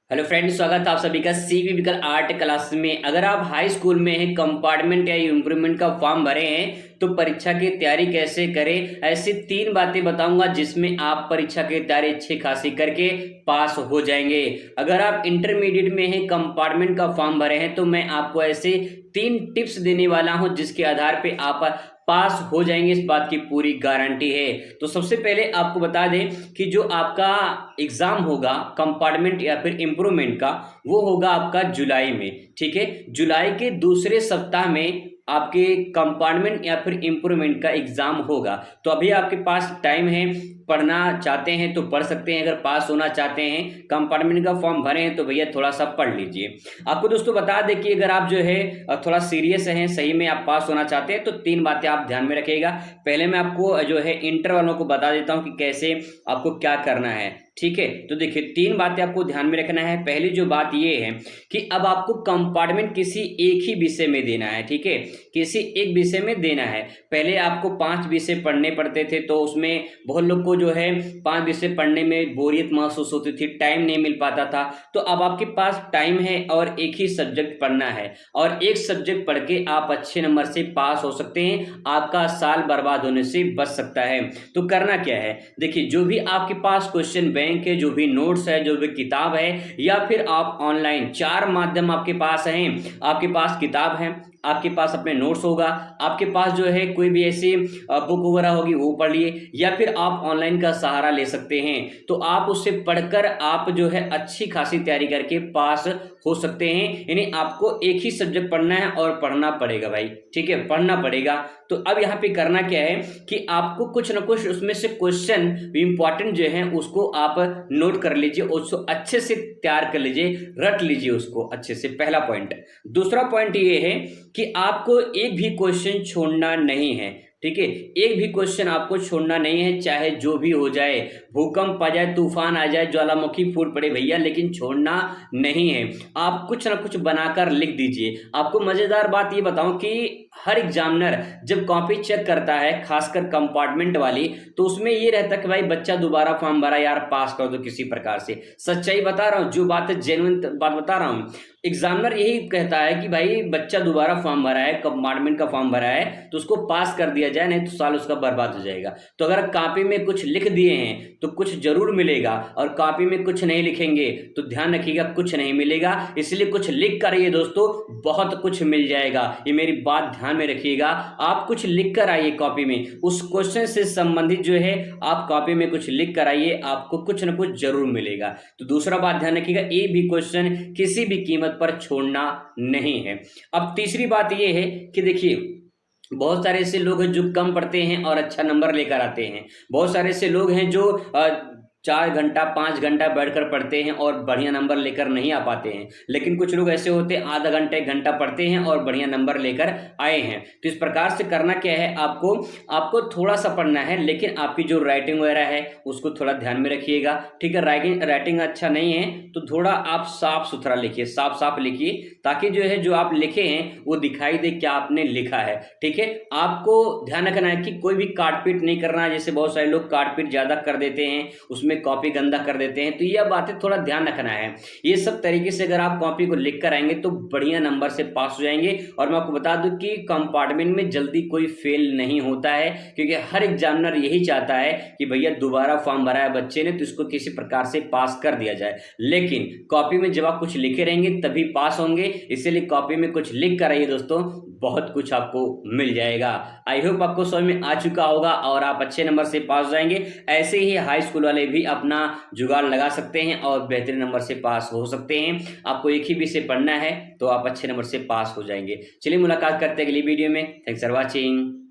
Hello friends, स्वागत है आप सभी का सीवीविकल आर्ट क्लास में। अगर आप हाई स्कूल में हैं, कंपार्टमेंट या इम्प्रूवमेंट का फॉर्म भरे हैं तो परीक्षा की तैयारी कैसे करें, ऐसी 3 बातें बताऊंगा जिसमें आप परीक्षा की तैयारी अच्छी खासी करके पास हो जाएंगे। अगर आप इंटरमीडिएट में हैं, कंपार्टमेंट का फॉर्म भरे हैं तो मैं आपको ऐसे 3 टिप्स देने वाला हूं जिसके आधार पे आप पास हो जाएंगे, इस बात की पूरी गारंटी है। तो सबसे पहले आपको बता दें कि जो आपका एग्जाम होगा कंपार्टमेंट या फिर इम्प्रूवमेंट का, वो होगा आपका जुलाई में। ठीक है, जुलाई के दूसरे सप्ताह में आपके कंपार्टमेंट या फिर इम्प्रूवमेंट का एग्जाम होगा। तो अभी आपके पास टाइम है, पढ़ना चाहते हैं तो पढ़ सकते हैं। अगर पास होना चाहते हैं, कंपार्टमेंट का फॉर्म भरे हैं तो भैया थोड़ा सा पढ़ लीजिए। आपको दोस्तों बता दें कि अगर आप जो है थोड़ा सीरियस हैं, सही में आप पास होना चाहते हैं तो 3 बातें आप ध्यान में रखिएगा। पहले मैं आपको जो है इंटर वालों को बता देता हूं कि कैसे आपको क्या करना है। ठीक है, तो देखिए 3 बातें आपको ध्यान में रखना है। पहली जो बात ये है कि अब आपको कंपार्टमेंट किसी एक ही विषय में देना है। ठीक है, किसी एक विषय में देना है। पहले आपको 5 विषय पढ़ने पड़ते थे, तो उसमें बहुत लोग को जो है 5 विषय पढ़ने में बोरियत महसूस होती थी, टाइम नहीं मिल पाता था। तो अब आपके पास टाइम है और एक ही सब्जेक्ट पढ़ना है, और एक सब्जेक्ट पढ़ के आप अच्छे नंबर से पास हो सकते हैं। आपका साल बर्बाद होने से बच सकता है। तो करना क्या है, देखिए जो भी आपके पास क्वेश्चन बैंक है, जो भी नोट्स है, जो भी किताब है, या फिर आप ऑनलाइन, 4 माध्यम आपके पास हैं। आपके पास किताब है, आपके पास अपने नोट्स होगा, आपके पास जो है कोई भी ऐसी बुक वगैरह होगी वो पढ़ लिए, या फिर आप ऑनलाइन का सहारा ले सकते हैं। तो आप उससे पढ़कर आप जो है अच्छी खासी तैयारी करके पास हो सकते हैं। यानी आपको एक ही सब्जेक्ट पढ़ना है और पढ़ना पड़ेगा भाई। ठीक है, पढ़ना पड़ेगा। तो अब यहाँ पे करना क्या है कि आपको कुछ ना कुछ उसमें से क्वेश्चन इंपॉर्टेंट जो है उसको आप नोट कर लीजिए, उसको अच्छे से तैयार कर लीजिए, रट लीजिए उसको अच्छे से। पहला पॉइंट। दूसरा पॉइंट ये है कि आपको एक भी क्वेश्चन छोड़ना नहीं है। ठीक है, एक भी क्वेश्चन आपको छोड़ना नहीं है, चाहे जो भी हो जाए, भूकंप आ जाए, तूफान आ जाए, ज्वालामुखी फूट पड़े भैया, लेकिन छोड़ना नहीं है। आप कुछ ना कुछ बनाकर लिख दीजिए। आपको मजेदार बात ये बताऊं कि हर एग्जामिनर जब कॉपी चेक करता है, खासकर कंपार्टमेंट वाली, तो उसमें ये रहता है कि भाई बच्चा दोबारा फॉर्म भरा यार, पास कर दो किसी प्रकार से। सच्चाई बता रहा हूं, जो बात है जेन्युइन बात बता रहा हूं। एग्जामिनर यही कहता है कि भाई बच्चा दोबारा फॉर्म भरा है, कंपार्टमेंट का फॉर्म भरा है, तो उसको पास कर दिया जाए, नहीं तो साल उसका बर्बाद हो जाएगा। तो अगर कॉपी में कुछ लिख दिए हैं तो कुछ जरूर मिलेगा, और कॉपी में कुछ नहीं लिखेंगे तो ध्यान रखिएगा कुछ नहीं मिलेगा। इसलिए कुछ लिख कर आइए दोस्तों, बहुत कुछ मिल जाएगा। ये मेरी बात ध्यान में रखिएगा। आप कुछ लिख कर आइए कॉपी में, उस क्वेश्चन से संबंधित जो है आप कॉपी में कुछ लिख कर आइए, आपको कुछ ना कुछ जरूर मिलेगा। तो दूसरा बात ध्यान रखिएगा, एक भी क्वेश्चन किसी भी कीमत पर छोड़ना नहीं है। अब तीसरी बात यह है कि देखिए बहुत सारे ऐसे लोग हैं जो कम पढ़ते हैं और अच्छा नंबर लेकर आते हैं। बहुत सारे ऐसे लोग हैं जो 4 घंटा 5 घंटा बैठकर पढ़ते हैं और बढ़िया नंबर लेकर नहीं आ पाते हैं। लेकिन कुछ लोग ऐसे होते हैं आधा घंटा 1 घंटा पढ़ते हैं और बढ़िया नंबर लेकर आए हैं। तो इस प्रकार से करना क्या है, आपको आपको थोड़ा सा पढ़ना है, लेकिन आपकी जो राइटिंग वगैरह है उसको थोड़ा ध्यान में रखिएगा। ठीक है, राइटिंग राइटिंग अच्छा नहीं है तो थोड़ा आप साफ सुथरा लिखिए, साफ साफ लिखिए, ताकि जो है जो आप लिखे हैं वो दिखाई दे क्या आपने लिखा है। ठीक है, आपको ध्यान रखना है कि कोई भी काटपीट नहीं करना है। जैसे बहुत सारे लोग काटपीट ज्यादा कर देते हैं, उसमें कॉपी गंदा कर देते हैं, तो यह बातें थोड़ा ध्यान रखना है। ये सब तरीके से अगर आप कॉपी को लिख कर आएंगे तो बढ़िया नंबर से पास हो जाएंगे। और मैं आपको बता दूं कि कंपार्टमेंट में जल्दी कोई फेल नहीं होता है, क्योंकि हर एग्जामिनर यही चाहता है कि भैया दोबारा फॉर्म भरा है बच्चे ने तो इसको किसी प्रकार से पास कर दिया जाए। लेकिन कॉपी में जब आप कुछ लिखे रहेंगे तभी पास होंगे, इसीलिए कॉपी में कुछ लिख कर आइए दोस्तों, बहुत कुछ आपको मिल जाएगा। आई होप आपको समझ में आ चुका होगा और आप अच्छे नंबर से पास हो जाएंगे। ऐसे ही हाई स्कूल वाले भी अपना जुगाड़ लगा सकते हैं और बेहतरीन नंबर से पास हो सकते हैं। आपको एक ही विषय पढ़ना है तो आप अच्छे नंबर से पास हो जाएंगे। चलिए मुलाकात करते हैं अगली वीडियो में। Thanks for watching.